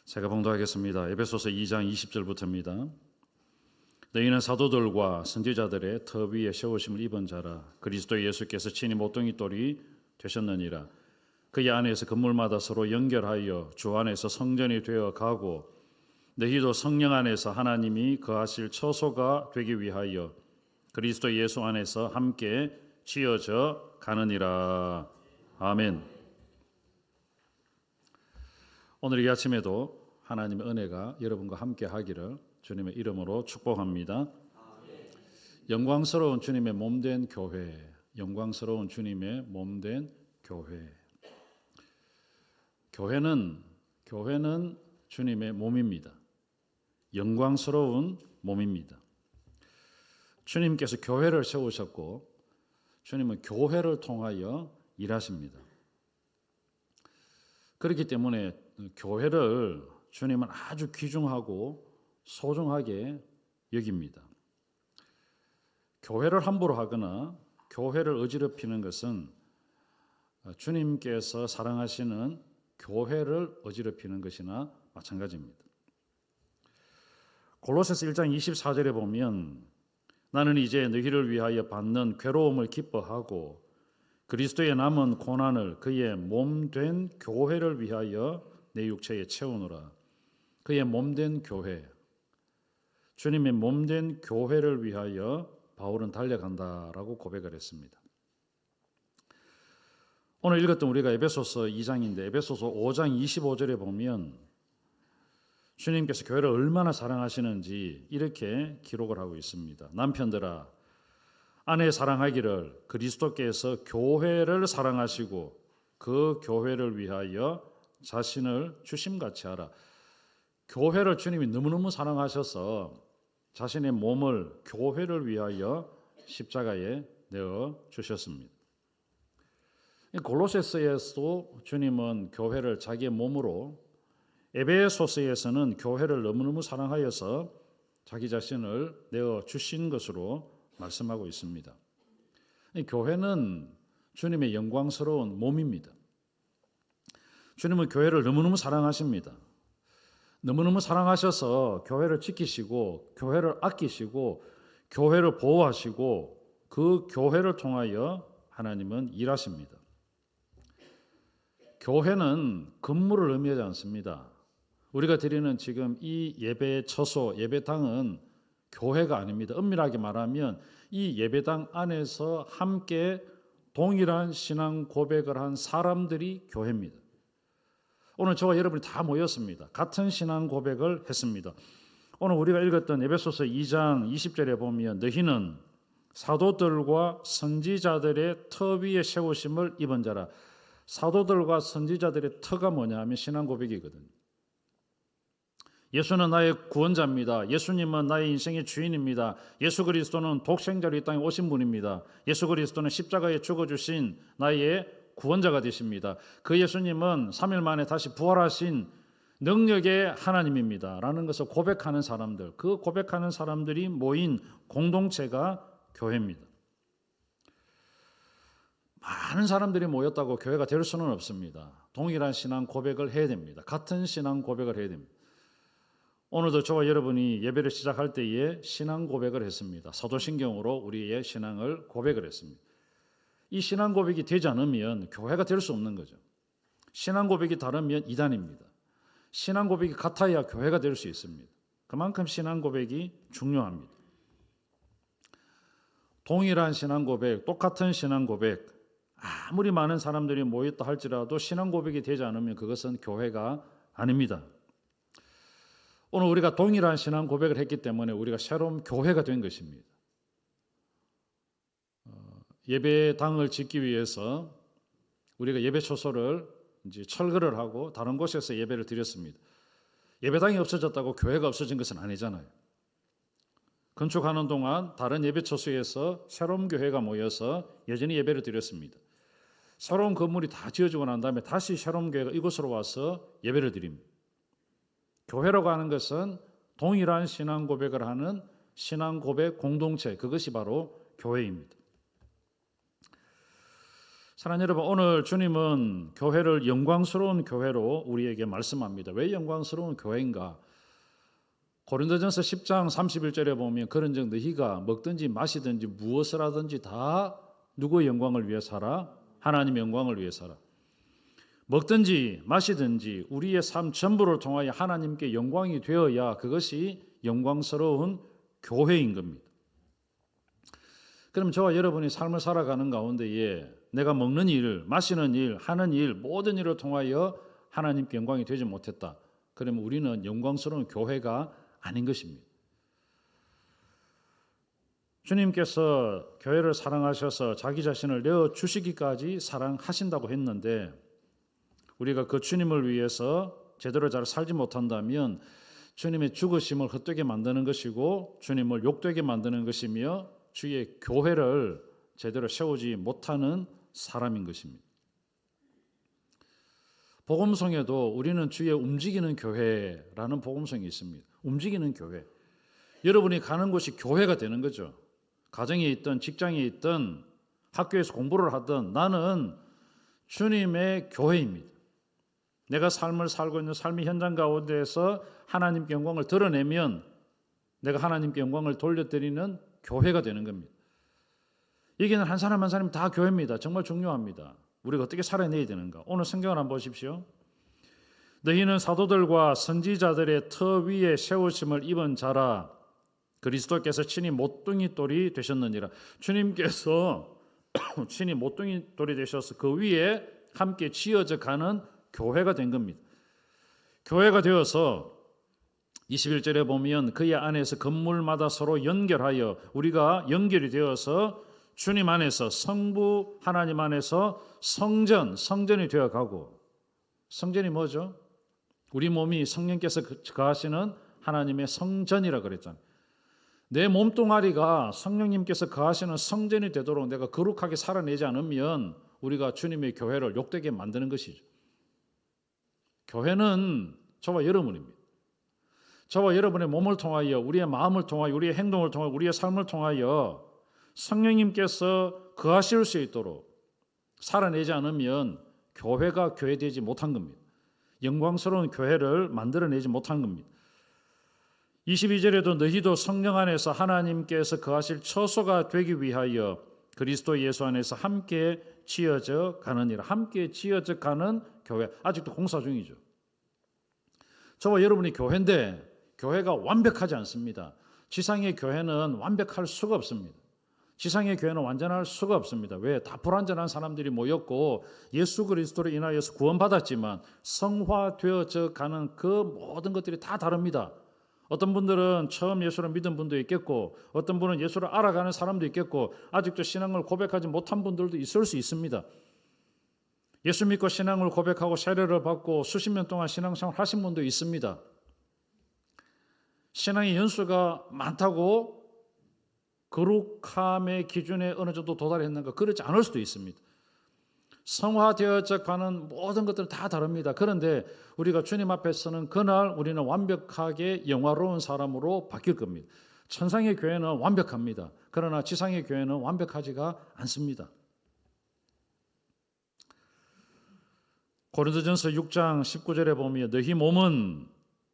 제가 봉독하겠습니다. 에베소서 2장 20절부터입니다. 너희는 사도들과 선지자들의 터 위에 세우심을 입은 자라. 그리스도 예수께서 친히 모퉁이 돌이 되셨느니라. 그의 안에서 건물마다 서로 연결하여 주 안에서 성전이 되어 가고 너희도 성령 안에서 하나님이 거하실 처소가 되기 위하여 그리스도 예수 안에서 함께 지어져 가느니라. 아멘. 오늘 이 아침에도 하나님의 은혜가 여러분과 함께 하기를 주님의 이름으로 축복합니다. 영광스러운 주님의 몸된 교회, 영광스러운 주님의 몸된 교회. 교회는 주님의 몸입니다. 영광스러운 몸입니다. 주님께서 교회를 세우셨고 주님은 교회를 통하여 일하십니다. 그렇기 때문에 교회를 주님은 아주 귀중하고 소중하게 여깁니다. 교회를 함부로 하거나 교회를 어지럽히는 것은 주님께서 사랑하시는 교회를 어지럽히는 것이나 마찬가지입니다. 골로새서 1장 24절에 보면 나는 이제 너희를 위하여 받는 괴로움을 기뻐하고 그리스도의 남은 고난을 그의 몸된 교회를 위하여 내 육체에 채우노라. 그의 몸된 교회, 주님의 몸된 교회를 위하여 바울은 달려간다라고 고백을 했습니다. 오늘 읽었던 우리가 에베소서 2장인데 에베소서 5장 25절에 보면 주님께서 교회를 얼마나 사랑하시는지 이렇게 기록을 하고 있습니다. 남편들아 아내 사랑하기를 그리스도께서 교회를 사랑하시고 그 교회를 위하여 자신을 주심같이 하라. 교회를 주님이 너무너무 사랑하셔서 자신의 몸을 교회를 위하여 십자가에 내어 주셨습니다. 골로새서에서도 주님은 교회를 자기의 몸으로, 에베소서에서는 교회를 너무너무 사랑하여서 자기 자신을 내어 주신 것으로 말씀하고 있습니다. 교회는 주님의 영광스러운 몸입니다. 주님은 교회를 너무너무 사랑하십니다. 너무너무 사랑하셔서 교회를 지키시고 교회를 아끼시고 교회를 보호하시고 그 교회를 통하여 하나님은 일하십니다. 교회는 건물을 의미하지 않습니다. 우리가 드리는 지금 이 예배 처소, 예배당은 교회가 아닙니다. 엄밀하게 말하면 이 예배당 안에서 함께 동일한 신앙 고백을 한 사람들이 교회입니다. 오늘 저와 여러분이 다 모였습니다. 같은 신앙 고백을 했습니다. 오늘 우리가 읽었던 에베소서 2장 20절에 보면 너희는 사도들과 선지자들의 터 위에 세우심을 입은 자라. 사도들과 선지자들의 터가 뭐냐 하면 신앙 고백이거든요. 예수는 나의 구원자입니다. 예수님은 나의 인생의 주인입니다. 예수 그리스도는 독생자로 이 땅에 오신 분입니다. 예수 그리스도는 십자가에 죽어주신 나의 구원자가 되십니다. 그 예수님은 3일 만에 다시 부활하신 능력의 하나님입니다. 라는 것을 고백하는 사람들, 그 고백하는 사람들이 모인 공동체가 교회입니다. 많은 사람들이 모였다고 교회가 될 수는 없습니다. 동일한 신앙 고백을 해야 됩니다. 같은 신앙 고백을 해야 됩니다. 오늘도 저와 여러분이 예배를 시작할 때에 신앙 고백을 했습니다. 사도신경으로 우리의 신앙을 고백을 했습니다. 이 신앙 고백이 되지 않으면 교회가 될 수 없는 거죠. 신앙 고백이 다르면 이단입니다. 신앙 고백이 같아야 교회가 될 수 있습니다. 그만큼 신앙 고백이 중요합니다. 동일한 신앙 고백, 똑같은 신앙 고백, 아무리 많은 사람들이 모였다 할지라도 신앙 고백이 되지 않으면 그것은 교회가 아닙니다. 오늘 우리가 동일한 신앙 고백을 했기 때문에 우리가 새로운 교회가 된 것입니다. 예배당을 짓기 위해서 우리가 예배 처소를 이제 철거를 하고 다른 곳에서 예배를 드렸습니다. 예배당이 없어졌다고 교회가 없어진 것은 아니잖아요. 건축하는 동안 다른 예배 처소에서 새로운 교회가 모여서 여전히 예배를 드렸습니다. 새로운 건물이 다 지어지고 난 다음에 다시 새로운 교회가 이곳으로 와서 예배를 드립니다. 교회라고 하는 것은 동일한 신앙 고백을 하는 신앙 고백 공동체, 그것이 바로 교회입니다. 사랑하는 여러분, 오늘 주님은 교회를 영광스러운 교회로 우리에게 말씀합니다. 왜 영광스러운 교회인가? 고린도전서 10장 31절에 보면 그런즉 너희가 먹든지 마시든지 무엇을 하든지 다 누구의 영광을 위해서라? 하나님의 영광을 위해서라. 먹든지 마시든지 우리의 삶 전부를 통하여 하나님께 영광이 되어야 그것이 영광스러운 교회인 겁니다. 그럼 저와 여러분이 삶을 살아가는 가운데에 내가 먹는 일, 마시는 일, 하는 일, 모든 일을 통하여 하나님께 영광이 되지 못했다. 그러면 우리는 영광스러운 교회가 아닌 것입니다. 주님께서 교회를 사랑하셔서 자기 자신을 내어주시기까지 사랑하신다고 했는데 우리가 그 주님을 위해서 제대로 잘 살지 못한다면 주님의 죽으심을 헛되게 만드는 것이고 주님을 욕되게 만드는 것이며 주의 교회를 제대로 세우지 못하는 사람인 것입니다. 복음성에도 우리는 주의 움직이는 교회라는 복음성이 있습니다. 움직이는 교회. 여러분이 가는 곳이 교회가 되는 거죠. 가정에 있든 직장에 있든 학교에서 공부를 하든 나는 주님의 교회입니다. 내가 삶을 살고 있는 삶의 현장 가운데에서 하나님께 영광을 드러내면 내가 하나님께 영광을 돌려드리는 교회가 되는 겁니다. 여기는 한 사람 한 사람 다 교회입니다. 정말 중요합니다. 우리가 어떻게 살아내야 되는가? 오늘 성경을 한번 보십시오. 너희는 사도들과 선지자들의 터 위에 세우심을 입은 자라. 그리스도께서 친히 모퉁이 돌이 되셨느니라. 주님께서 친히 모퉁이 돌이 되셔서 그 위에 함께 지어져 가는 교회가 된 겁니다. 교회가 되어서 21절에 보면 그의 안에서 건물마다 서로 연결하여 우리가 연결이 되어서 주님 안에서 성부 하나님 안에서 성전이 되어가고 성전이 뭐죠? 우리 몸이 성령께서 거하시는 하나님의 성전이라 그랬잖아요. 내 몸뚱아리가 성령님께서 거하시는 성전이 되도록 내가 거룩하게 살아내지 않으면 우리가 주님의 교회를 욕되게 만드는 것이죠. 교회는 저와 여러분입니다. 저와 여러분의 몸을 통하여 우리의 마음을 통하여 우리의 행동을 통하여 우리의 삶을 통하여 성령님께서 거하실 수 있도록 살아내지 않으면 교회가 교회되지 못한 겁니다. 영광스러운 교회를 만들어내지 못한 겁니다. 22절에도 너희도 성령 안에서 하나님께서 거하실 처소가 되기 위하여 그리스도 예수 안에서 함께 지어져 가느니라. 함께 지어져 가는 교회. 아직도 공사 중이죠. 저와 여러분이 교회인데 교회가 완벽하지 않습니다. 지상의 교회는 완벽할 수가 없습니다. 지상의 교회는 완전할 수가 없습니다. 왜? 다 불완전한 사람들이 모였고 예수 그리스도로 인하여서 구원받았지만 성화되어져 가는 그 모든 것들이 다 다릅니다. 어떤 분들은 처음 예수를 믿은 분도 있겠고 어떤 분은 예수를 알아가는 사람도 있겠고 아직도 신앙을 고백하지 못한 분들도 있을 수 있습니다. 예수 믿고 신앙을 고백하고 세례를 받고 수십 년 동안 신앙생활 하신 분도 있습니다. 신앙의 연수가 많다고 거룩함의 기준에 어느 정도 도달했는가? 그렇지 않을 수도 있습니다. 성화되어져 가는 모든 것들은 다 다릅니다. 그런데 우리가 주님 앞에서는 그날 우리는 완벽하게 영화로운 사람으로 바뀔 겁니다. 천상의 교회는 완벽합니다. 그러나 지상의 교회는 완벽하지가 않습니다. 고린도전서 6장 19절에 보면 너희 몸은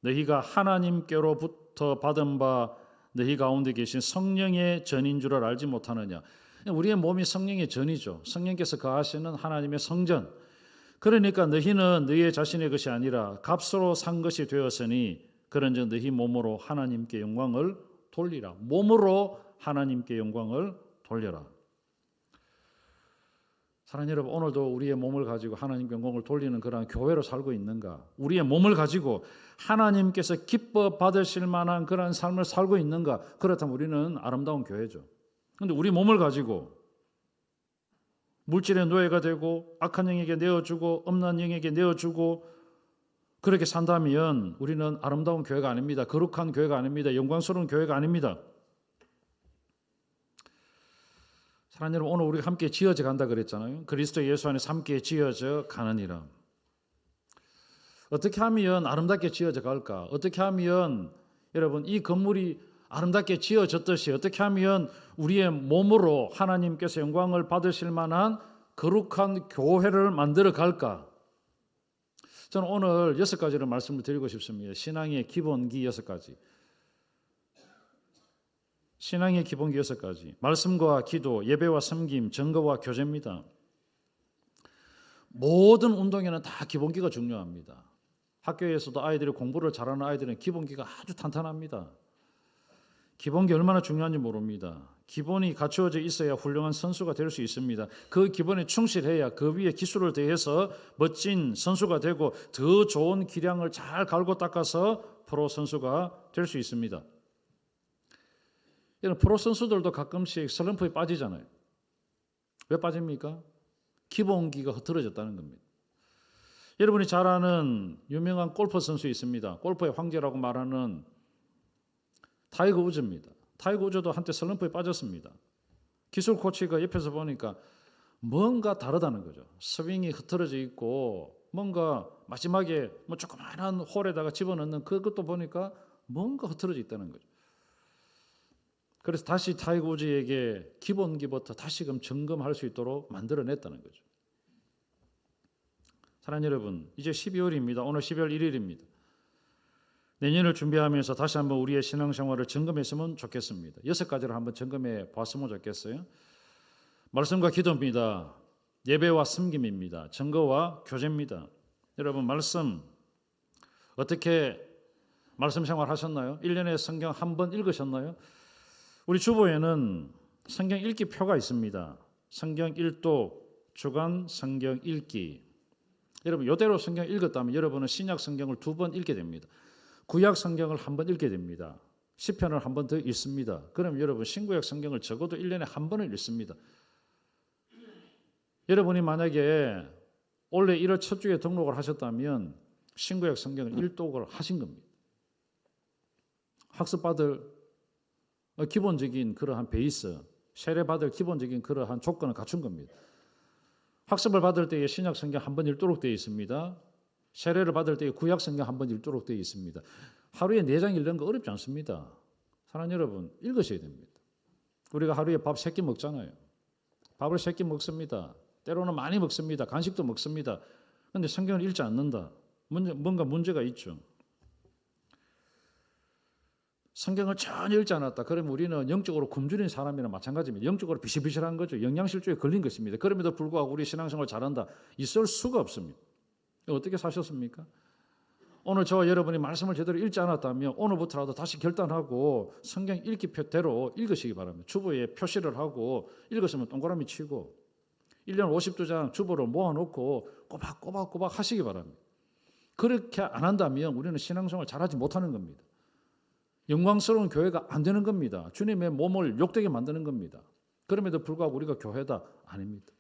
너희가 하나님께로부터 받은 바 너희 가운데 계신 성령의 전인 줄을 알지 못하느냐. 우리의 몸이 성령의 전이죠. 성령께서 거하시는 하나님의 성전. 그러니까 너희는 너희의 자신의 것이 아니라 값으로 산 것이 되었으니 그런즉 너희 몸으로 하나님께 영광을 돌리라. 몸으로 하나님께 영광을 돌려라. 사랑하는 여러분, 오늘도 우리의 몸을 가지고 하나님께 영광을 돌리는 그러한 교회로 살고 있는가? 우리의 몸을 가지고 하나님께서 기뻐 받으실 만한 그러한 삶을 살고 있는가? 그렇다면 우리는 아름다운 교회죠. 그런데 우리 몸을 가지고 물질의 노예가 되고 악한 영에게 내어주고 음란 영에게 내어주고 그렇게 산다면 우리는 아름다운 교회가 아닙니다. 거룩한 교회가 아닙니다. 영광스러운 교회가 아닙니다. 사랑하는 여러분, 오늘 우리가 함께 지어져 간다 그랬잖아요. 그리스도 예수 안에서 함께 지어져 가느니라. 어떻게 하면 아름답게 지어져 갈까? 어떻게 하면 여러분 이 건물이 아름답게 지어졌듯이 어떻게 하면 우리의 몸으로 하나님께서 영광을 받으실 만한 거룩한 교회를 만들어 갈까? 저는 오늘 6가지를 말씀을 드리고 싶습니다. 신앙의 기본기 6가지. 신앙의 기본기 6가지. 말씀과 기도, 예배와 섬김, 증거와 교제입니다. 모든 운동에는 다 기본기가 중요합니다. 학교에서도 아이들이 공부를 잘하는 아이들은 기본기가 아주 탄탄합니다. 기본기 얼마나 중요한지 모릅니다. 기본이 갖추어져 있어야 훌륭한 선수가 될 수 있습니다. 그 기본에 충실해야 그 위에 기술을 더해서 멋진 선수가 되고 더 좋은 기량을 잘 갈고 닦아서 프로 선수가 될 수 있습니다. 이런 프로 선수들도 가끔씩 슬럼프에 빠지잖아요. 왜 빠집니까? 기본기가 흐트러졌다는 겁니다. 여러분이 잘 아는 유명한 골프 선수 있습니다. 골프의 황제라고 말하는 타이거 우즈입니다. 타이거 우즈도 한때 슬럼프에 빠졌습니다. 기술 코치가 옆에서 보니까 뭔가 다르다는 거죠. 스윙이 흐트러져 있고 뭔가 마지막에 뭐 조그마한 홀에다가 집어넣는 그것도 보니까 뭔가 흐트러져 있다는 거죠. 그래서 다시 타이거 우즈에게 기본기부터 다시금 점검할 수 있도록 만들어냈다는 거죠. 사랑하는 여러분, 이제 12월입니다. 오늘 12월 1일입니다. 내년을 준비하면서 다시 한번 우리의 신앙생활을 점검했으면 좋겠습니다. 6가지를 한번 점검해 봤으면 좋겠어요. 말씀과 기도입니다. 예배와 섬김입니다. 증거와 교제입니다. 여러분 말씀 어떻게 말씀 생활 하셨나요? 1년에 성경 한 번 읽으셨나요? 우리 주보에는 성경 읽기 표가 있습니다. 성경 1독, 주간 성경 읽기. 여러분 이대로 성경 읽었다면 여러분은 신약 성경을 2번 읽게 됩니다. 구약 성경을 한 번 읽게 됩니다. 시편을 한 번 더 읽습니다. 그럼 여러분 신구약 성경을 적어도 1년에 한 번을 읽습니다. 여러분이 만약에 올해 1월 첫 주에 등록을 하셨다면 신구약 성경을 1독을 하신 겁니다. 학습받을 기본적인 그러한 베이스, 세례받을 기본적인 그러한 조건을 갖춘 겁니다. 학습을 받을 때에 신약 성경 한 번 읽도록 되어 있습니다. 세례를 받을 때에 구약 성경 한 번 읽도록 되어 있습니다. 하루에 4장 읽는 거 어렵지 않습니다. 사랑하는 여러분, 읽으셔야 됩니다. 우리가 하루에 밥 3끼 먹잖아요. 밥을 3끼 먹습니다. 때로는 많이 먹습니다. 간식도 먹습니다. 그런데 성경을 읽지 않는다. 뭔가 문제가 있죠. 성경을 전혀 읽지 않았다. 그러면 우리는 영적으로 굶주린 사람이나 마찬가지입니다. 영적으로 비실비실한 거죠. 영양실조에 걸린 것입니다. 그럼에도 불구하고 우리 신앙생활 잘한다. 있을 수가 없습니다. 어떻게 사셨습니까? 오늘 저와 여러분이 말씀을 제대로 읽지 않았다면 오늘부터라도 다시 결단하고 성경 읽기 표대로 읽으시기 바랍니다. 주보에 표시를 하고 읽었으면 동그라미 치고 1년 52장 주보를 모아놓고 꼬박꼬박 하시기 바랍니다. 그렇게 안 한다면 우리는 신앙생활 잘하지 못하는 겁니다. 영광스러운 교회가 안 되는 겁니다. 주님의 몸을 욕되게 만드는 겁니다. 그럼에도 불구하고 우리가 교회다? 아닙니다.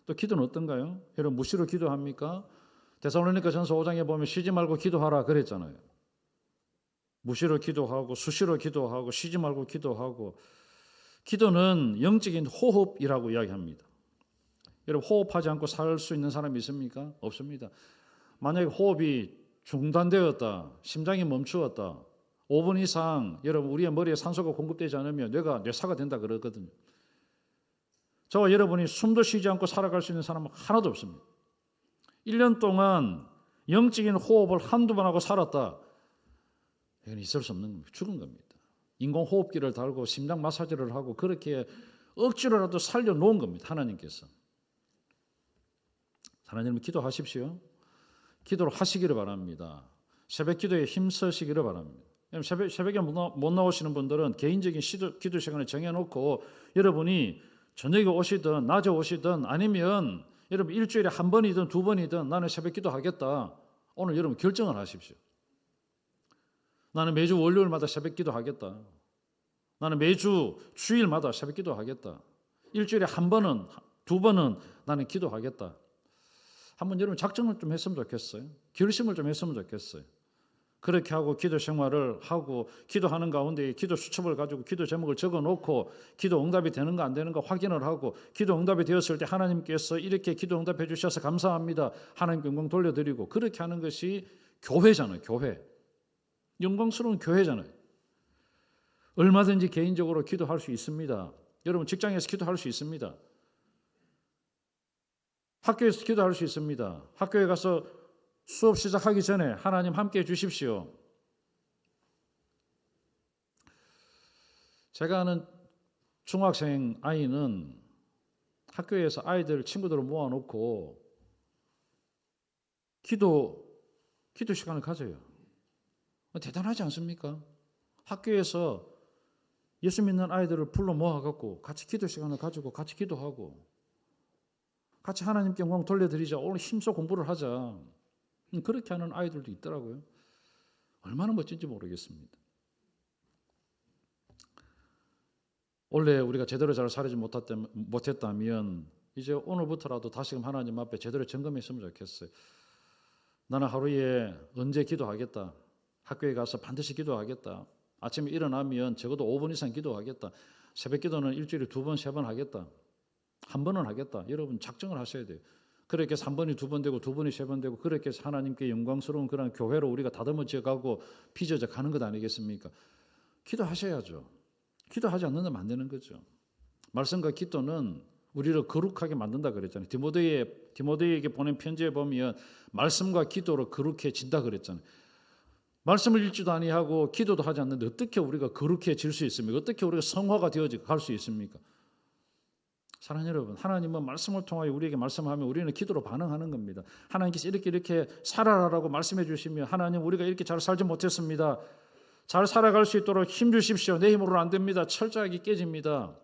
또 기도는 어떤가요? 여러분 무시로 기도합니까? 데살로니가전서 5장에 보면 쉬지 말고 기도하라 그랬잖아요. 무시로 기도하고 수시로 기도하고 쉬지 말고 기도하고. 기도는 영적인 호흡이라고 이야기합니다. 여러분 호흡하지 않고 살 수 있는 사람이 있습니까? 없습니다. 만약에 호흡이 중단되었다, 심장이 멈추었다, 5분 이상 여러분 우리의 머리에 산소가 공급되지 않으면 뇌가 뇌사가 된다 그러거든요. 저와 여러분이 숨도 쉬지 않고 살아갈 수 있는 사람은 하나도 없습니다. 1년 동안 영적인 호흡을 한두 번 하고 살았다. 이건 있을 수 없는 겁니다. 죽은 겁니다. 인공호흡기를 달고 심장 마사지를 하고 그렇게 억지로라도 살려놓은 겁니다. 하나님께서. 하나님 기도하십시오. 기도를 하시기를 바랍니다. 새벽 기도에 힘쓰시기를 바랍니다. 새벽에 못 나오시는 분들은 개인적인 기도 시간을 정해놓고 여러분이 저녁에 오시든 낮에 오시든 아니면 여러분 일주일에 한 번이든 두 번이든 나는 새벽 기도하겠다. 오늘 여러분 결정을 하십시오. 나는 매주 월요일마다 새벽 기도하겠다. 나는 매주 주일마다 새벽 기도하겠다. 일주일에 한 번은 두 번은 나는 기도하겠다. 한번 여러분 작정을 좀 했으면 좋겠어요. 결심을 좀 했으면 좋겠어요. 그렇게 하고 기도 생활을 하고 기도하는 가운데 기도 수첩을 가지고 기도 제목을 적어놓고 기도 응답이 되는가 안 되는가 확인을 하고 기도 응답이 되었을 때 하나님께서 이렇게 기도 응답해 주셔서 감사합니다. 하나님께 영광 돌려드리고 그렇게 하는 것이 교회잖아요. 교회. 영광스러운 교회잖아요. 얼마든지 개인적으로 기도할 수 있습니다. 여러분 직장에서 기도할 수 있습니다. 학교에서 기도할 수 있습니다. 학교에 가서 수업 시작하기 전에 하나님 함께 해 주십시오. 제가 아는 중학생 아이는 학교에서 아이들 친구들을 모아놓고 기도 시간을 가져요. 대단하지 않습니까? 학교에서 예수 믿는 아이들을 불러 모아갖고 같이 기도 시간을 가지고 같이 기도하고 같이 하나님께 영광 돌려드리자. 오늘 힘써 공부를 하자. 그렇게 하는 아이들도 있더라고요. 얼마나 멋진지 모르겠습니다. 원래 우리가 제대로 잘 살지 못했다면 이제 오늘부터라도 다시금 하나님 앞에 제대로 점검했으면 좋겠어요. 나는 하루에 언제 기도하겠다. 학교에 가서 반드시 기도하겠다. 아침에 일어나면 적어도 5분 이상 기도하겠다. 새벽 기도는 일주일에 2번, 3번 하겠다. 한 번은 하겠다. 여러분 작정을 하셔야 돼요. 그렇게 3번이 2번 되고 2번이 3번 되고 그렇게 해서 하나님께 영광스러운 그런 교회로 우리가 다듬어져 가고 빚어져 가는 것 아니겠습니까? 기도하셔야죠. 기도하지 않는다면 안 되는 거죠. 말씀과 기도는 우리를 거룩하게 만든다 그랬잖아요. 디모데에게 보낸 편지에 보면 말씀과 기도로 거룩해진다 그랬잖아요. 말씀을 읽지도 아니하고 기도도 하지 않는데 어떻게 우리가 거룩해질 수 있습니까? 어떻게 우리가 성화가 되어져 갈 수 있습니까? 사랑하는 여러분, 하나님은 말씀을 통하여 우리에게 말씀하면 우리는 기도로 반응하는 겁니다. 하나님께서 이렇게 살아라라고 말씀해 주시면 하나님 우리가 이렇게 잘 살지 못했습니다. 잘 살아갈 수 있도록 힘 주십시오. 내 힘으로는 안 됩니다. 철저하게 깨집니다.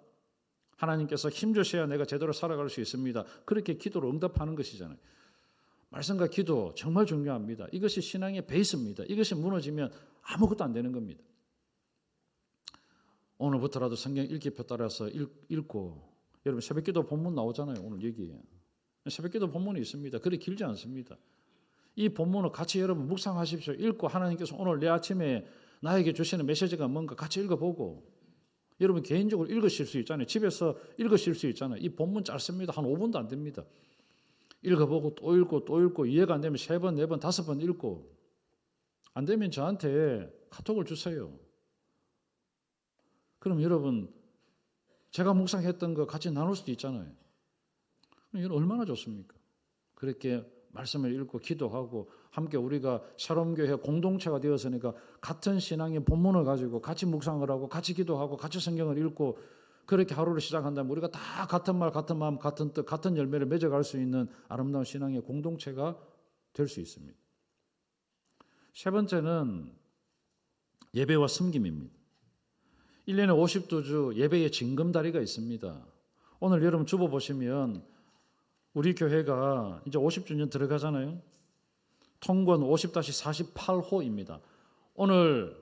하나님께서 힘 주셔야 내가 제대로 살아갈 수 있습니다. 그렇게 기도로 응답하는 것이잖아요. 말씀과 기도 정말 중요합니다. 이것이 신앙의 베이스입니다. 이것이 무너지면 아무것도 안 되는 겁니다. 오늘부터라도 성경 읽기표 따라서 읽고 여러분 새벽기도 본문 나오잖아요. 오늘 여기에 새벽기도 본문이 있습니다. 그리 길지 않습니다. 이 본문을 같이 여러분 묵상하십시오. 읽고 하나님께서 오늘 내 아침에 나에게 주시는 메시지가 뭔가 같이 읽어보고 여러분 개인적으로 읽으실 수 있잖아요. 집에서 읽으실 수 있잖아요. 이 본문 짧습니다. 한 5분도 안 됩니다. 읽어보고 또 읽고 또 읽고 이해가 안 되면 3번, 4번, 5번 읽고 안 되면 저한테 카톡을 주세요. 그럼 여러분 제가 묵상했던 거 같이 나눌 수도 있잖아요. 이건 얼마나 좋습니까? 그렇게 말씀을 읽고 기도하고 함께 우리가 새로운 교회 공동체가 되었으니까 같은 신앙의 본문을 가지고 같이 묵상을 하고 같이 기도하고 같이 성경을 읽고 그렇게 하루를 시작한다면 우리가 다 같은 말, 같은 마음, 같은 뜻, 같은 열매를 맺어갈 수 있는 아름다운 신앙의 공동체가 될 수 있습니다. 세 번째는 예배와 섬김입니다. 1년에 50두 예배의 징검다리가 있습니다. 오늘 여러분 주보 보시면 우리 교회가 이제 50주년 들어가잖아요. 통권 50-48호입니다. 오늘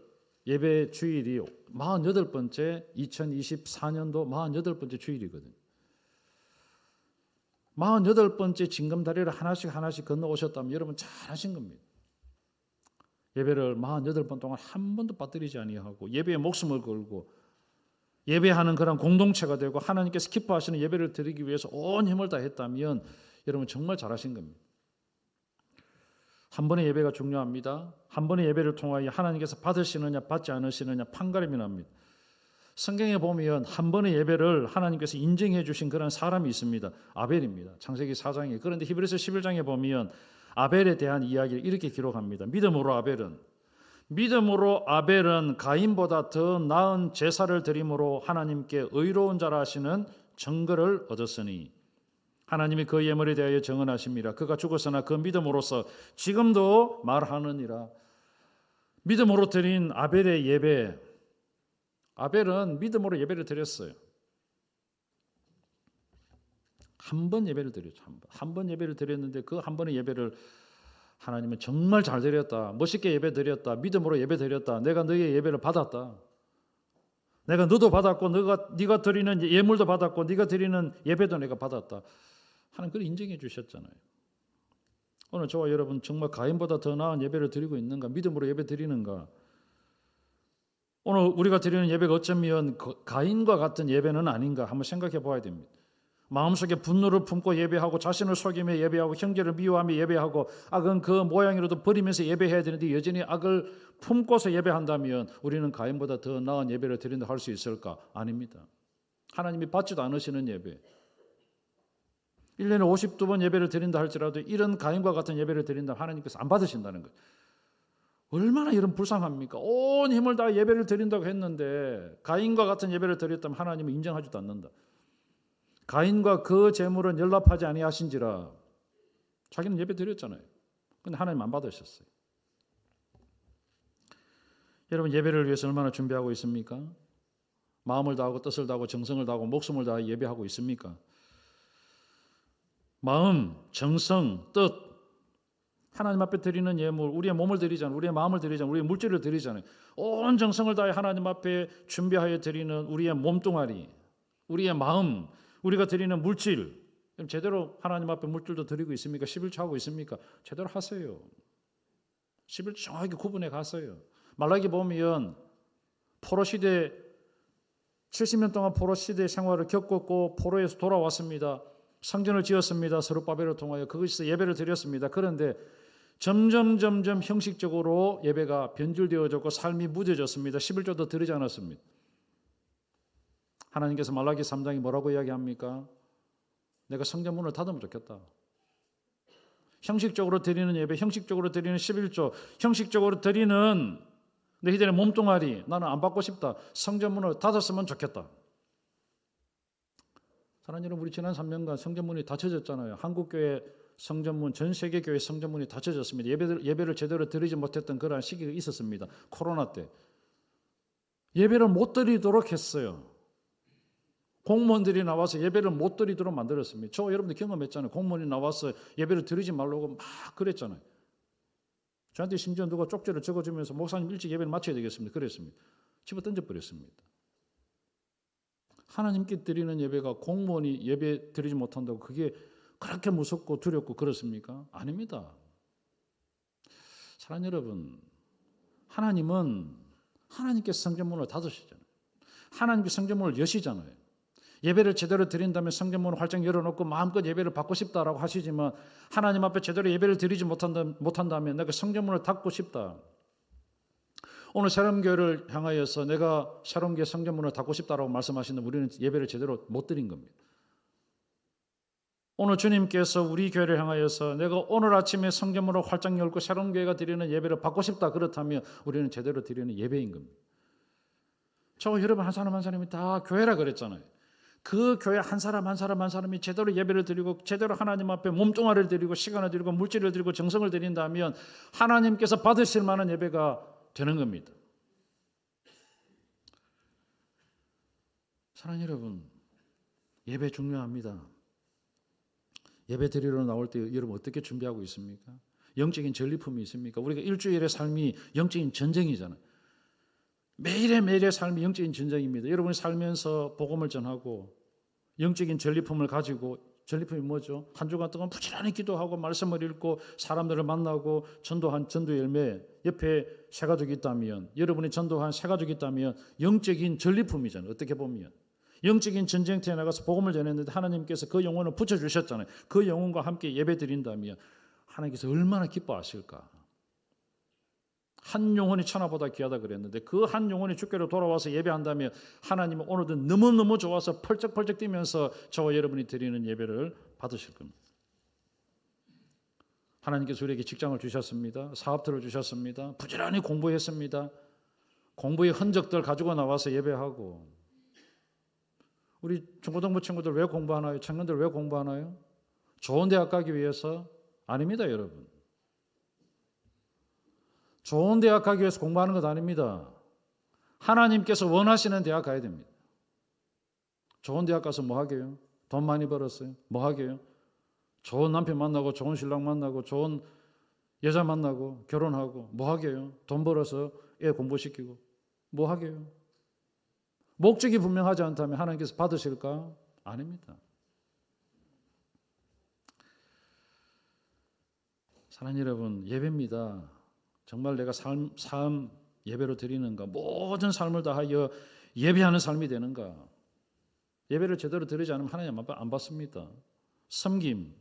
예배 주일이 48번째 2024년도 48번째 주일이거든요. 48번째 징검다리를 하나씩 건너오셨다면 여러분 잘하신 겁니다. 예배를 48번 동안 한 번도 빠뜨리지 아니하고 예배에 목숨을 걸고 예배하는 그런 공동체가 되고 하나님께서 기뻐하시는 예배를 드리기 위해서 온 힘을 다했다면 여러분 정말 잘하신 겁니다. 한 번의 예배가 중요합니다. 한 번의 예배를 통하여 하나님께서 받으시느냐 받지 않으시느냐 판가름이 납니다. 성경에 보면 한 번의 예배를 하나님께서 인정해 주신 그런 사람이 있습니다. 아벨입니다. 창세기 4장에. 그런데 히브리서 11장에 보면 아벨에 대한 이야기를 이렇게 기록합니다. 믿음으로 아벨은 가인보다 더 나은 제사를 드림으로 하나님께 의로운 자라 하시는 증거를 얻었으니 하나님이 그 예물에 대하여 정언하심이라. 그가 죽었으나 그 믿음으로서 지금도 말하느니라. 믿음으로 드린 아벨의 예배. 아벨은 믿음으로 예배를 드렸어요. 한 번 예배를 드렸죠. 한 번 예배를 드렸는데 그 한 번의 예배를 하나님은 정말 잘 드렸다. 멋있게 예배 드렸다. 믿음으로 예배 드렸다. 내가 너의 예배를 받았다. 내가 너도 받았고 네가 드리는 예물도 받았고 네가 드리는 예배도 내가 받았다. 하나님 그걸 인정해 주셨잖아요. 오늘 저와 여러분 정말 가인보다 더 나은 예배를 드리고 있는가? 믿음으로 예배 드리는가? 오늘 우리가 드리는 예배가 어쩌면 가인과 같은 예배는 아닌가 한번 생각해 봐야 됩니다. 마음속에 분노를 품고 예배하고 자신을 속이며 예배하고 형제를 미워하며 예배하고 악은 그 모양이라도 버리면서 예배해야 되는데 여전히 악을 품고서 예배한다면 우리는 가인보다 더 나은 예배를 드린다 할 수 있을까? 아닙니다. 하나님이 받지도 않으시는 예배. 1년에 52번 예배를 드린다 할지라도 이런 가인과 같은 예배를 드린다면 하나님께서 안 받으신다는 거예요. 얼마나 이런 불쌍합니까? 온 힘을 다 예배를 드린다고 했는데 가인과 같은 예배를 드렸다면 하나님은 인정하지도 않는다. 가인과 그 제물은 연락하지 아니하신지라. 자기는 예배 드렸잖아요. 근데 하나님 안 받으셨어요. 여러분 예배를 위해서 얼마나 준비하고 있습니까? 마음을 다하고 뜻을 다하고 정성을 다하고 목숨을 다해 예배하고 있습니까? 마음, 정성, 뜻 하나님 앞에 드리는 예물, 우리의 몸을 드리잖아요. 우리의 마음을 드리잖아요. 우리의 물질을 드리잖아요. 온 정성을 다해 하나님 앞에 준비하여 드리는 우리의 몸뚱아리, 우리의 마음, 우리가 드리는 물질, 제대로 하나님 앞에 물질도 드리고 있습니까? 11조 하고 있습니까? 제대로 하세요. 11조 정확하게 구분해 갔어요. 말라기 보면 포로 시대 70년 동안 포로 시대 생활을 겪었고 포로에서 돌아왔습니다. 성전을 지었습니다. 스룹바벨을 통하여 그것에서 예배를 드렸습니다. 그런데 점점 형식적으로 예배가 변질되어졌고 삶이 무뎌졌습니다. 11조도 드리지 않았습니다. 하나님께서 말라기 3장이 뭐라고 이야기합니까? 내가 성전 문을 닫으면 좋겠다. 형식적으로 드리는 예배, 형식적으로 드리는 11조, 형식적으로 드리는 너희들의 몸뚱아리 나는 안 받고 싶다. 성전 문을 닫았으면 좋겠다. 사랑하는 여러분, 우리 지난 3년간 성전문이 닫혀졌잖아요. 한국교회 성전문, 전 세계 교회 성전문이 닫혀졌습니다. 예배를 제대로 드리지 못했던 그러한 시기가 있었습니다. 코로나 때. 예배를 못 드리도록 했어요. 공무원들이 나와서 예배를 못 드리도록 만들었습니다. 저 여러분들 경험했잖아요. 공무원이 나와서 예배를 드리지 말라고 막 그랬잖아요. 저한테 심지어 누가 쪽지를 적어주면서 목사님 일찍 예배를 마쳐야 되겠습니다. 그랬습니다. 집어 던져버렸습니다. 하나님께 드리는 예배가 공무원이 예배 드리지 못한다고 그게 그렇게 무섭고 두렵고 그렇습니까? 아닙니다. 사랑하는 여러분, 하나님은 하나님께서 성전문을 닫으시잖아요. 하나님께 성전문을 여시잖아요. 예배를 제대로 드린다면 성전문을 활짝 열어놓고 마음껏 예배를 받고 싶다라고 하시지만 하나님 앞에 제대로 예배를 드리지 못한다면 내가 성전문을 닫고 싶다. 오늘 새롬교회를 향하여서 내가 새롬교회 성전문을 닫고 싶다라고 말씀하시는데 우리는 예배를 제대로 못 드린 겁니다. 오늘 주님께서 우리 교회를 향하여서 내가 오늘 아침에 성전문을 활짝 열고 새롬교회가 드리는 예배를 받고 싶다 그렇다면 우리는 제대로 드리는 예배인 겁니다. 저 여러분 한 사람 한 사람이 다 교회라 그랬잖아요. 그 교회 한 사람 한 사람이 제대로 예배를 드리고 제대로 하나님 앞에 몸뚱아리를 드리고 시간을 드리고 물질을 드리고 정성을 드린다면 하나님께서 받으실 만한 예배가 되는 겁니다. 사랑하는 여러분, 예배 중요합니다. 예배 드리러 나올 때 여러분 어떻게 준비하고 있습니까? 영적인 전리품이 있습니까? 우리가 일주일의 삶이 영적인 전쟁이잖아요. 매일의 삶이 영적인 전쟁입니다. 여러분이 살면서 복음을 전하고 영적인 전리품을 가지고, 전리품이 뭐죠? 한 주간 동안 부지런히 기도하고 말씀을 읽고 사람들을 만나고 전도한 전도 열매, 옆에 새 가족이 있다면, 여러분이 전도한 새 가족이 있다면 영적인 전리품이잖아요. 어떻게 보면 영적인 전쟁터에 나가서 복음을 전했는데 하나님께서 그 영혼을 붙여주셨잖아요. 그 영혼과 함께 예배 드린다면 하나님께서 얼마나 기뻐하실까. 한 영혼이 천하보다 귀하다 그랬는데 그 한 영혼이 주께로 돌아와서 예배한다면 하나님은 오늘도 너무너무 좋아서 펄쩍펄쩍 뛰면서 저와 여러분이 드리는 예배를 받으실 겁니다. 하나님께서 우리에게 직장을 주셨습니다. 사업들을 주셨습니다. 부지런히 공부했습니다. 공부의 흔적들 가지고 나와서 예배하고. 우리 중고등부 친구들 왜 공부하나요? 청년들 왜 공부하나요? 좋은 대학 가기 위해서? 아닙니다, 여러분. 좋은 대학 가기 위해서 공부하는 것 아닙니다. 하나님께서 원하시는 대학 가야 됩니다. 좋은 대학 가서 뭐 하게요? 돈 많이 벌었어요? 뭐 하게요? 좋은 남편 만나고 좋은 신랑 만나고 좋은 여자 만나고 결혼하고 뭐 하게요? 돈 벌어서 애 공부시키고 뭐 하게요? 목적이 분명하지 않다면 하나님께서 받으실까? 아닙니다. 사랑하는 여러분, 예배입니다. 정말 내가 삶 예배로 드리는가? 모든 삶을 다하여 예배하는 삶이 되는가? 예배를 제대로 드리지 않으면 하나님 안 받습니다. 섬김.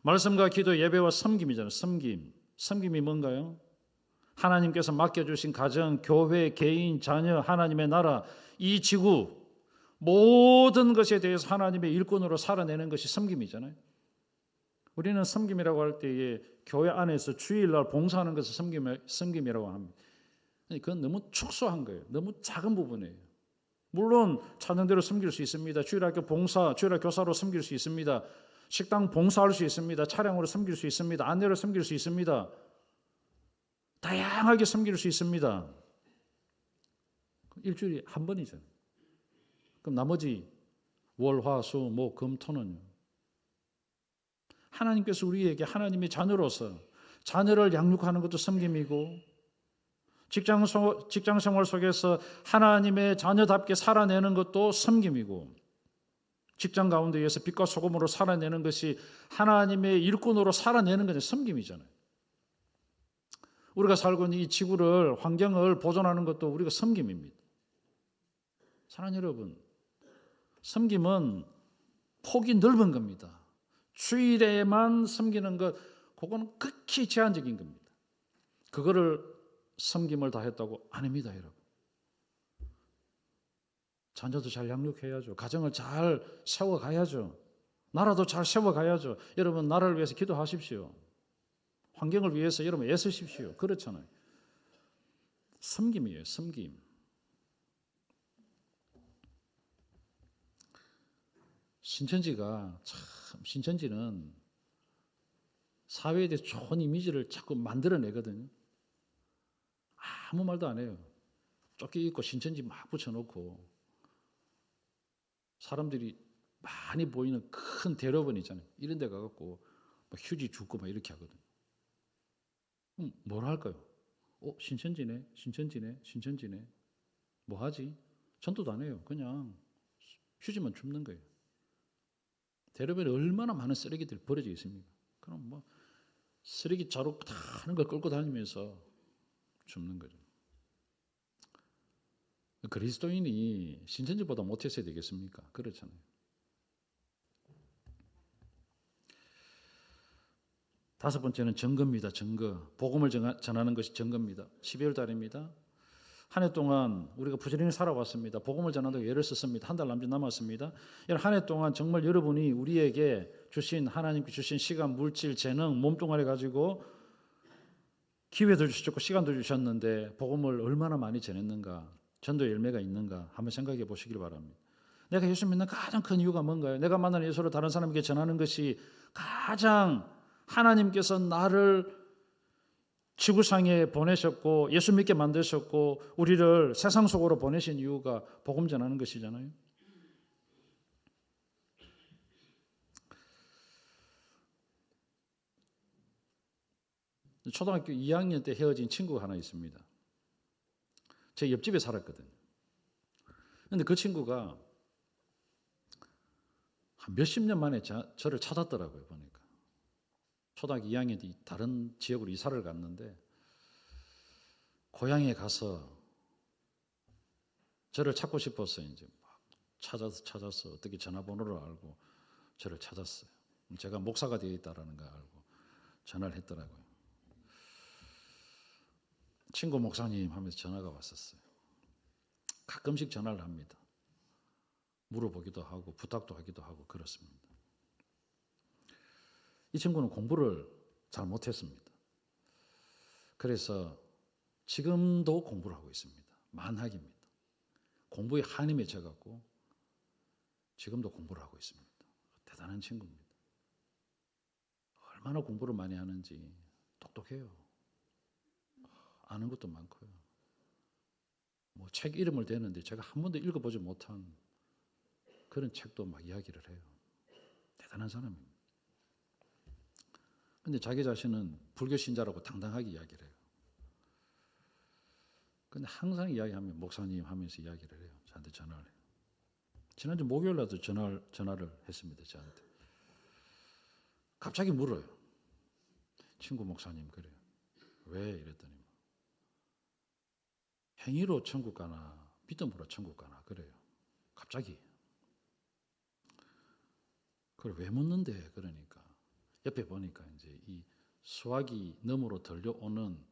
말씀과 기도, 예배와 섬김이잖아요. 섬김. 섬김이 뭔가요? 하나님께서 맡겨주신 가정, 교회, 개인, 자녀, 하나님의 나라, 이 지구 모든 것에 대해서 하나님의 일꾼으로 살아내는 것이 섬김이잖아요. 우리는 섬김이라고 할 때에 교회 안에서 주일날 봉사하는 것을 섬김이라고 합니다. 그건 너무 축소한 거예요. 너무 작은 부분이에요. 물론 찾는 대로 섬길 수 있습니다. 주일학교 봉사, 주일학 교사로 섬길 수 있습니다. 식당 봉사할 수 있습니다. 차량으로 섬길 수 있습니다. 안내로 섬길 수 있습니다. 다양하게 섬길 수 있습니다. 일주일에 한 번이죠. 그럼 나머지 월, 화, 수, 목, 금, 토는요. 하나님께서 우리에게 하나님의 자녀로서 자녀를 양육하는 것도 섬김이고 직장 생활 속에서 하나님의 자녀답게 살아내는 것도 섬김이고 직장 가운데에서 빛과 소금으로 살아내는 것이 하나님의 일꾼으로 살아내는 것은 섬김이잖아요. 우리가 살고 있는 이 지구를 환경을 보존하는 것도 우리가 섬김입니다. 사랑하는 여러분, 섬김은 폭이 넓은 겁니다. 주일에만 섬기는 것, 그거는 극히 제한적인 겁니다. 그거를 섬김을 다했다고 아닙니다, 여러분. 자녀도 잘 양육해야죠. 가정을 잘 세워가야죠. 나라도 잘 세워가야죠. 여러분, 나라를 위해서 기도하십시오. 환경을 위해서 여러분 애쓰십시오. 그렇잖아요. 섬김이에요, 섬김. 신천지는 사회에 대해서 좋은 이미지를 자꾸 만들어내거든요. 아무 말도 안 해요. 조끼 입고 신천지 막 붙여놓고 사람들이 많이 보이는 큰 대로변 있잖아요. 이런 데 가갖고 막 휴지 줍고 막 이렇게 하거든요. 뭘 할까요? 신천지네. 뭐 하지? 전도도 안 해요. 그냥 휴지만 줍는 거예요. 대로변에 얼마나 많은 쓰레기들이 버려져 있습니까? 그럼 뭐 쓰레기 자루 다 하는 걸 끌고 다니면서 줍는 거죠. 그리스도인이 신천지보다 못했어야 되겠습니까? 그렇잖아요. 다섯 번째는 증거입니다. 증거. 복음을 전하는 것이 증거입니다. 12월 달입니다. 한 해 동안 우리가 부지런히 살아왔습니다. 복음을 전한다고 애를 썼습니다. 한 달 남짓 남았습니다. 한 해 동안 정말 여러분이 우리에게 주신 하나님께 주신 시간, 물질, 재능, 몸뚱아리 가지고 기회도 주셨고 시간도 주셨는데 복음을 얼마나 많이 전했는가, 전도 열매가 있는가 한번 생각해 보시길 바랍니다. 내가 예수 믿는 가장 큰 이유가 뭔가요? 내가 만나는 예수를 다른 사람에게 전하는 것이 가장 하나님께서 나를 지구상에 보내셨고 예수 믿게 만드셨고 우리를 세상 속으로 보내신 이유가 복음 전하는 것이잖아요. 초등학교 2학년 때 헤어진 친구가 하나 있습니다. 제 옆집에 살았거든요. 그런데 그 친구가 한 몇십 년 만에 저를 찾았더라고요. 보니까 초등학교 2학년 때 다른 지역으로 이사를 갔는데 고향에 가서 저를 찾고 싶어서 이제 막 찾아서 어떻게 전화번호를 알고 저를 찾았어요. 제가 목사가 되어 있다라는 걸 알고 전화를 했더라고요. 친구 목사님 하면서 전화가 왔었어요. 가끔씩 전화를 합니다. 물어보기도 하고 부탁도 하기도 하고 그렇습니다. 이 친구는 공부를 잘 못했습니다. 그래서 지금도 공부를 하고 있습니다. 만학입니다. 공부에 한이 맺혀갖고 지금도 공부를 하고 있습니다. 대단한 친구입니다. 얼마나 공부를 많이 하는지 똑똑해요. 아는 것도 많고요. 뭐 책 이름을 대는데 제가 한 번도 읽어보지 못한 그런 책도 막 이야기를 해요. 대단한 사람입니다. 근데 자기 자신은 불교 신자라고 당당하게 이야기를 해요. 근데 항상 이야기하면 목사님 하면서 이야기를 해요. 저한테 전화를 해요. 지난주 목요일 날도 전화를 했습니다. 저한테. 갑자기 물어요. 친구 목사님 그래요. 왜? 이랬더니 행위로 천국 가나 믿음으로 천국 가나 그래요. 갑자기. 그걸 왜 묻는데? 그러니까 옆에 보니까 이제 이 수화기 너머로 들려오는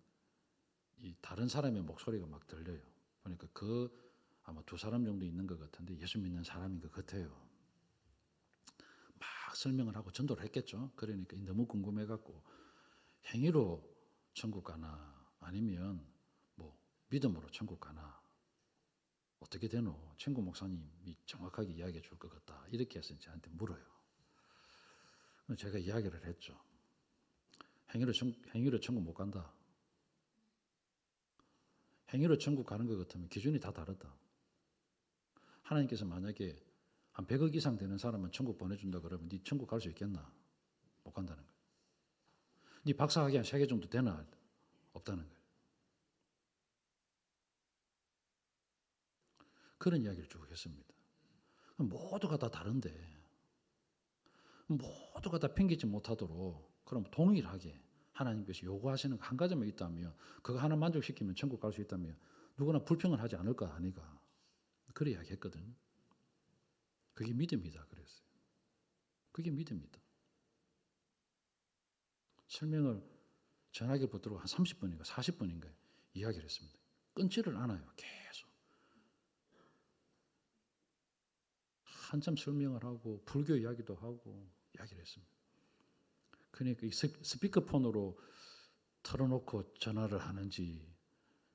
이 다른 사람의 목소리가 막 들려요. 그러니까 그 아마 2사람 정도 있는 것 같은데 예수 믿는 사람인 것 같아요. 막 설명을 하고 전도를 했겠죠. 그러니까 너무 궁금해갖고 행위로 천국 가나 아니면 뭐 믿음으로 천국 가나 어떻게 되노? 친구 목사님이 정확하게 이야기해 줄 것 같다. 이렇게 해서 저한테 물어요. 제가 이야기를 했죠. 행위로 천국 못 간다. 행위로 천국 가는 것 같으면 기준이 다 다르다. 하나님께서 만약에 한 100억 이상 되는 사람은 천국 보내준다 그러면 네 천국 갈 수 있겠나? 못 간다는 거예요. 네 박사학위 한 3개 정도 되나? 없다는 거예요. 그런 이야기를 쭉 했습니다. 모두가 다 다른데 모두가 다 핑계지 못하도록 그럼 동일하게 하나님께서 요구하시는 한 가지만 있다면 그거 하나 만족시키면 천국 갈 수 있다면 누구나 불평을 하지 않을까 아니가. 그래 이야기했거든요. 그게 믿음이다 그랬어요. 그게 믿음이다. 설명을 전화기를 붙들고 한 30분인가 40분인가 이야기를 했습니다. 끊지를 않아요. 계속. 한참 설명을 하고 불교 이야기도 하고 이야기를 했습니다. 그러니까 이 스피커폰으로 털어놓고 전화를 하는지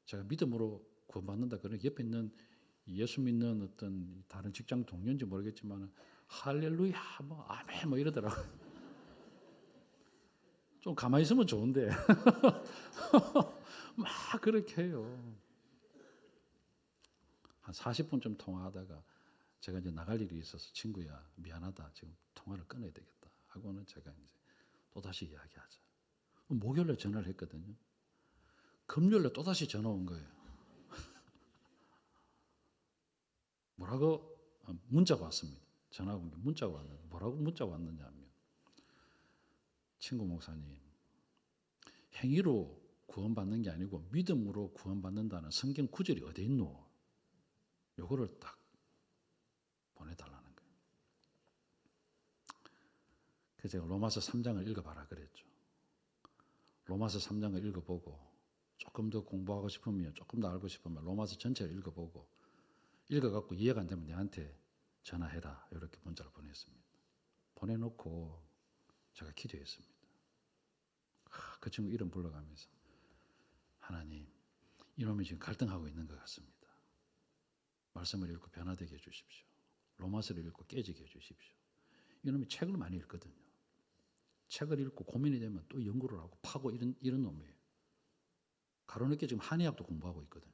제가 믿음으로 구원받는다 그러니 옆에 있는 예수 믿는 어떤 다른 직장 동료인지 모르겠지만 할렐루야 뭐 아멘 뭐 이러더라고요. 좀 가만히 있으면 좋은데 막 그렇게 해요. 한 40분쯤 통화하다가 제가 이제 나갈 일이 있어서 친구야 미안하다 지금 통화를 끊어야 되겠다 하고는 제가 이제 또다시 이야기하자. 목요일에 전화를 했거든요. 금요일에 또다시 전화 온 거예요. 뭐라고? 문자가 왔습니다. 전화가 온 게 문자가 왔는데 뭐라고 문자가 왔느냐 하면 친구 목사님 행위로 구원받는 게 아니고 믿음으로 구원받는다는 성경 구절이 어디 있노? 요거를 딱 보내달라는 거예요. 그래서 제가 로마서 3장을 읽어봐라 그랬죠. 로마서 3장을 읽어보고 조금 더 공부하고 싶으면 조금 더 알고 싶으면 로마서 전체를 읽어보고 읽어갖고 이해가 안 되면 내한테 전화해라 이렇게 문자를 보냈습니다. 보내놓고 제가 기도했습니다. 그 친구 이름 불러가면서 하나님 이놈이 지금 갈등하고 있는 것 같습니다. 말씀을 읽고 변화되게 해주십시오. 로마서를 읽고 깨지게 해주십시오. 이놈이 책을 많이 읽거든요. 책을 읽고 고민이 되면 또 연구를 하고 파고 이런 놈이에요. 가로늦게 지금 한의학도 공부하고 있거든요.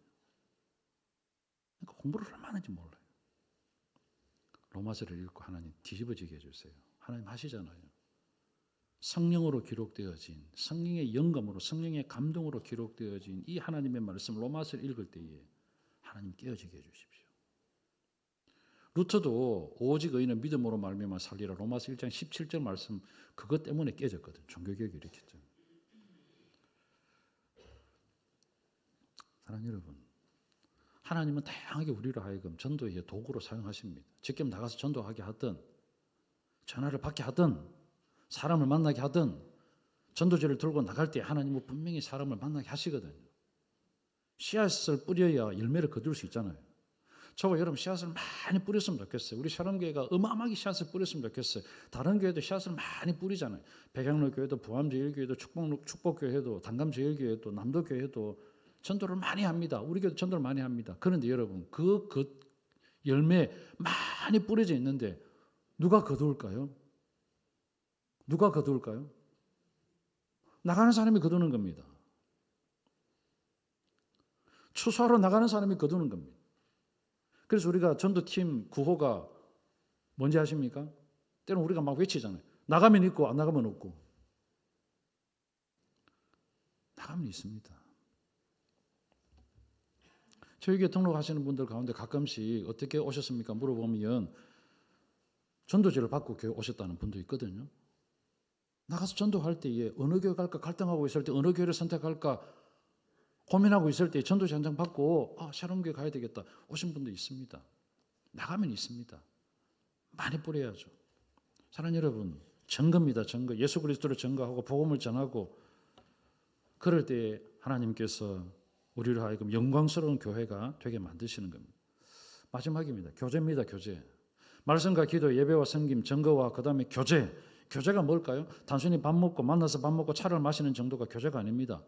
그러니까 공부를 얼마나 하는지 몰라요. 로마서를 읽고 하나님 뒤집어지게 해주세요. 하나님 하시잖아요. 성령으로 기록되어진 성령의 영감으로 성령의 감동으로 기록되어진 이 하나님의 말씀 로마서를 읽을 때에 하나님 깨어지게 해주십시오. 루터도 오직 의인은 믿음으로 말미암아 살리라 로마서 1장 17절 말씀 그것 때문에 깨졌거든. 종교개혁이 일으켰죠. 사랑하는 여러분, 하나님은 다양하게 우리를 하여금 전도의 도구로 사용하십니다. 직접 나가서 전도하게 하든 전화를 받게 하든 사람을 만나게 하든 전도제를 들고 나갈 때 하나님은 분명히 사람을 만나게 하시거든요. 씨앗을 뿌려야 열매를 거둘 수 있잖아요. 저와 여러분 씨앗을 많이 뿌렸으면 좋겠어요. 우리 사람교회가 어마어마하게 씨앗을 뿌렸으면 좋겠어요. 다른 교회도 씨앗을 많이 뿌리잖아요. 백양로 교회도 부암제일교회도 축복교회도 단감제일교회도 남도교회도 전도를 많이 합니다. 우리 교회도 전도를 많이 합니다. 그런데 여러분 그 열매 많이 뿌려져 있는데 누가 거둘까요? 누가 거둘까요? 나가는 사람이 거두는 겁니다. 추수하러 나가는 사람이 거두는 겁니다. 그래서 우리가 전도팀 구호가 뭔지 아십니까? 때로는 우리가 막 외치잖아요. 나가면 있고 안 나가면 없고. 나가면 있습니다. 저희 교회 등록하시는 분들 가운데 가끔씩 어떻게 오셨습니까? 물어보면 전도제를 받고 교회 오셨다는 분도 있거든요. 나가서 전도할 때에 어느 교회 갈까 갈등하고 있을 때 어느 교회를 선택할까 고민하고 있을 때 전도제 한 장 받고 샤롬교회 가야 되겠다 오신 분도 있습니다. 나가면 있습니다. 많이 뿌려야죠. 사랑하는 여러분, 증거입니다. 증거. 예수 그리스도를 증거하고 복음을 전하고 그럴 때 하나님께서 우리를 하여금 영광스러운 교회가 되게 만드시는 겁니다. 마지막입니다. 교제입니다. 교제. 말씀과 기도, 예배와 섬김, 증거와 그다음에 교제. 교제가 뭘까요? 단순히 밥 먹고 만나서 밥 먹고 차를 마시는 정도가 교제가 아닙니다.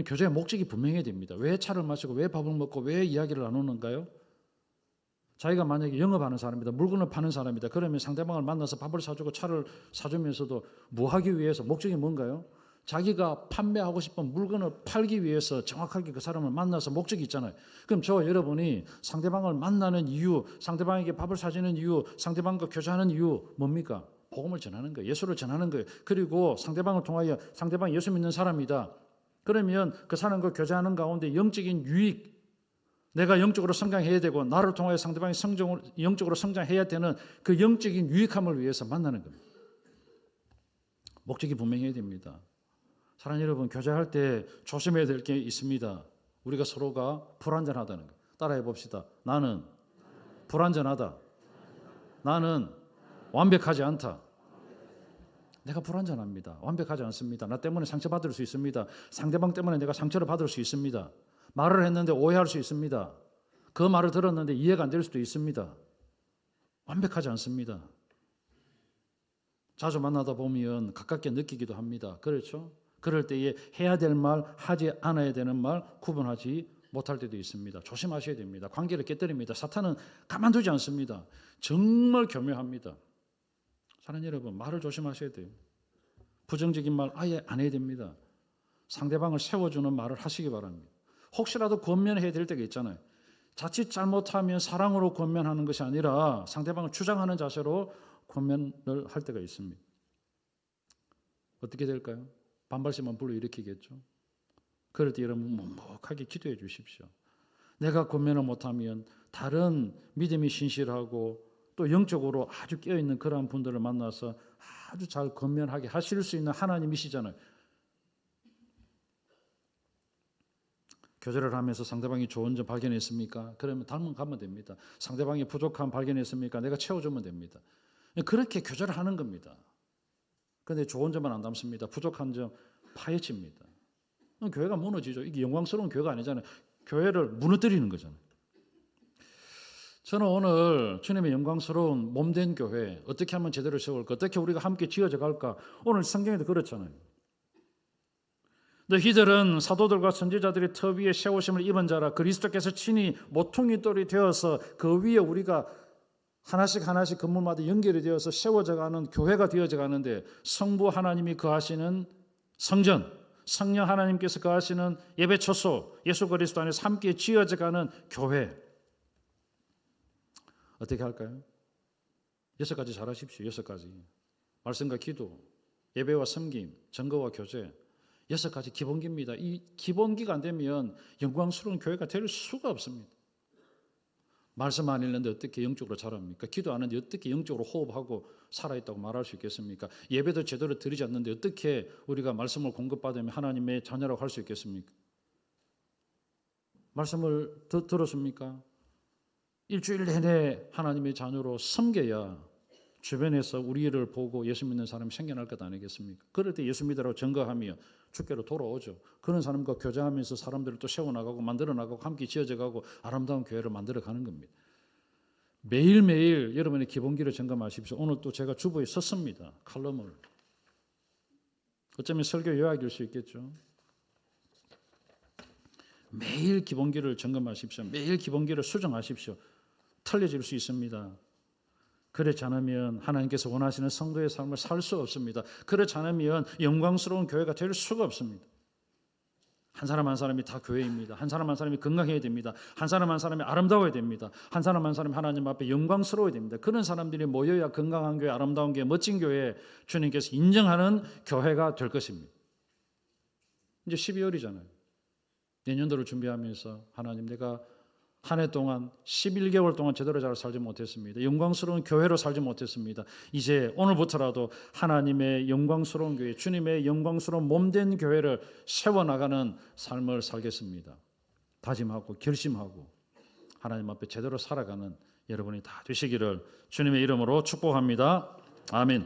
교제의 목적이 분명해야 됩니다. 왜 차를 마시고 왜 밥을 먹고 왜 이야기를 나누는가요? 자기가 만약에 영업하는 사람이다, 물건을 파는 사람이다, 그러면 상대방을 만나서 밥을 사주고 차를 사주면서도 뭐 하기 위해서 목적이 뭔가요? 자기가 판매하고 싶은 물건을 팔기 위해서 정확하게 그 사람을 만나서 목적이 있잖아요. 그럼 저와 여러분이 상대방을 만나는 이유, 상대방에게 밥을 사주는 이유, 상대방과 교제하는 이유 뭡니까? 복음을 전하는 거예요. 예수를 전하는 거예요. 그리고 상대방을 통하여 상대방이 예수 믿는 사람이다. 그러면 그 사람과 교제하는 가운데 영적인 유익, 내가 영적으로 성장해야 되고 나를 통하여 상대방이 영적으로 성장해야 되는 그 영적인 유익함을 위해서 만나는 겁니다. 목적이 분명해야 됩니다. 사랑하는 여러분, 교제할 때 조심해야 될 게 있습니다. 우리가 서로가 불완전하다는 것. 따라해 봅시다. 나는 불완전하다. 나는 완벽하지 않다. 내가 불완전합니다. 완벽하지 않습니다. 나 때문에 상처받을 수 있습니다. 상대방 때문에 내가 상처를 받을 수 있습니다. 말을 했는데 오해할 수 있습니다. 그 말을 들었는데 이해가 안 될 수도 있습니다. 완벽하지 않습니다. 자주 만나다 보면 가깝게 느끼기도 합니다. 그렇죠? 그럴 때에 해야 될 말, 하지 않아야 되는 말 구분하지 못할 때도 있습니다. 조심하셔야 됩니다. 관계를 깨뜨립니다. 사탄은 가만두지 않습니다. 정말 교묘합니다. 사랑하는 여러분, 말을 조심하셔야 돼요. 부정적인 말 아예 안 해야 됩니다. 상대방을 세워주는 말을 하시기 바랍니다. 혹시라도 권면해야 될 때가 있잖아요. 자칫 잘못하면 사랑으로 권면하는 것이 아니라 상대방을 주장하는 자세로 권면을 할 때가 있습니다. 어떻게 될까요? 반발심만 불러일으키겠죠. 그럴 때 여러분 묵묵하게 기도해 주십시오. 내가 권면을 못하면 다른 믿음이 신실하고 또 영적으로 아주 깨어있는 그러한 분들을 만나서 아주 잘 권면하게 하실 수 있는 하나님이시잖아요. 교제를 하면서 상대방이 좋은 점 발견했습니까? 그러면 다음 가면 됩니다. 상대방이 부족함 발견했습니까? 내가 채워주면 됩니다. 그렇게 교제를 하는 겁니다. 그런데 좋은 점은 안 담습니다. 부족한 점 파헤칩니다. 교회가 무너지죠. 이게 영광스러운 교회가 아니잖아요. 교회를 무너뜨리는 거잖아요. 저는 오늘 주님의 영광스러운 몸된 교회 어떻게 하면 제대로 세울까? 어떻게 우리가 함께 지어져 갈까? 오늘 성경에도 그렇잖아요. 너희들은 사도들과 선지자들의 터 위에 세우심을 입은 자라. 그리스도께서 친히 모퉁이 돌이 되어서 그 위에 우리가 하나씩 하나씩 건물마다 연결이 되어서 세워져 가는 교회가 되어져 가는데, 성부 하나님이 거하시는 성전, 성령 하나님께서 거하시는 예배 처소, 예수 그리스도 안에서 함께 지어져 가는 교회. 어떻게 할까요? 6가지 잘하십시오. 6가지. 말씀과 기도, 예배와 섬김, 증거와 교제. 6가지 기본기입니다. 이 기본기가 안 되면 영광스러운 교회가 될 수가 없습니다. 말씀 안 읽는데 어떻게 영적으로 자랍니까? 기도 안 하는데 어떻게 영적으로 호흡하고 살아있다고 말할 수 있겠습니까? 예배도 제대로 드리지 않는데 어떻게 우리가 말씀을 공급받으면 하나님의 자녀라고 할 수 있겠습니까? 말씀을 들었습니까? 일주일 내내 하나님의 자녀로 섬겨야 주변에서 우리를 보고 예수 믿는 사람이 생겨날 것 아니겠습니까? 그럴 때 예수 믿으라고 증거하며 주께로 돌아오죠. 그런 사람과 교제하면서 사람들을 또 세워나가고 만들어나가고 함께 지어져가고 아름다운 교회를 만들어가는 겁니다. 매일매일 여러분의 기본기를 점검하십시오. 오늘 또 제가 주보에 썼습니다. 칼럼을. 어쩌면 설교 요약일 수 있겠죠. 매일 기본기를 점검하십시오. 매일 기본기를 수정하십시오. 틀려질 수 있습니다. 그렇지 않으면 하나님께서 원하시는 성도의 삶을 살 수 없습니다. 그렇지 않으면 영광스러운 교회가 될 수가 없습니다. 한 사람 한 사람이 다 교회입니다. 한 사람 한 사람이 건강해야 됩니다. 한 사람 한 사람이 아름다워야 됩니다. 한 사람 한 사람이 하나님 앞에 영광스러워야 됩니다. 그런 사람들이 모여야 건강한 교회, 아름다운 교회, 멋진 교회, 주님께서 인정하는 교회가 될 것입니다. 이제 12월이잖아요. 내년도를 준비하면서 하나님, 내가 한 해 동안 11개월 동안 제대로 잘 살지 못했습니다. 영광스러운 교회로 살지 못했습니다. 이제 오늘부터라도 하나님의 영광스러운 교회, 주님의 영광스러운 몸된 교회를 세워나가는 삶을 살겠습니다. 다짐하고 결심하고 하나님 앞에 제대로 살아가는 여러분이 다 되시기를 주님의 이름으로 축복합니다. 아멘.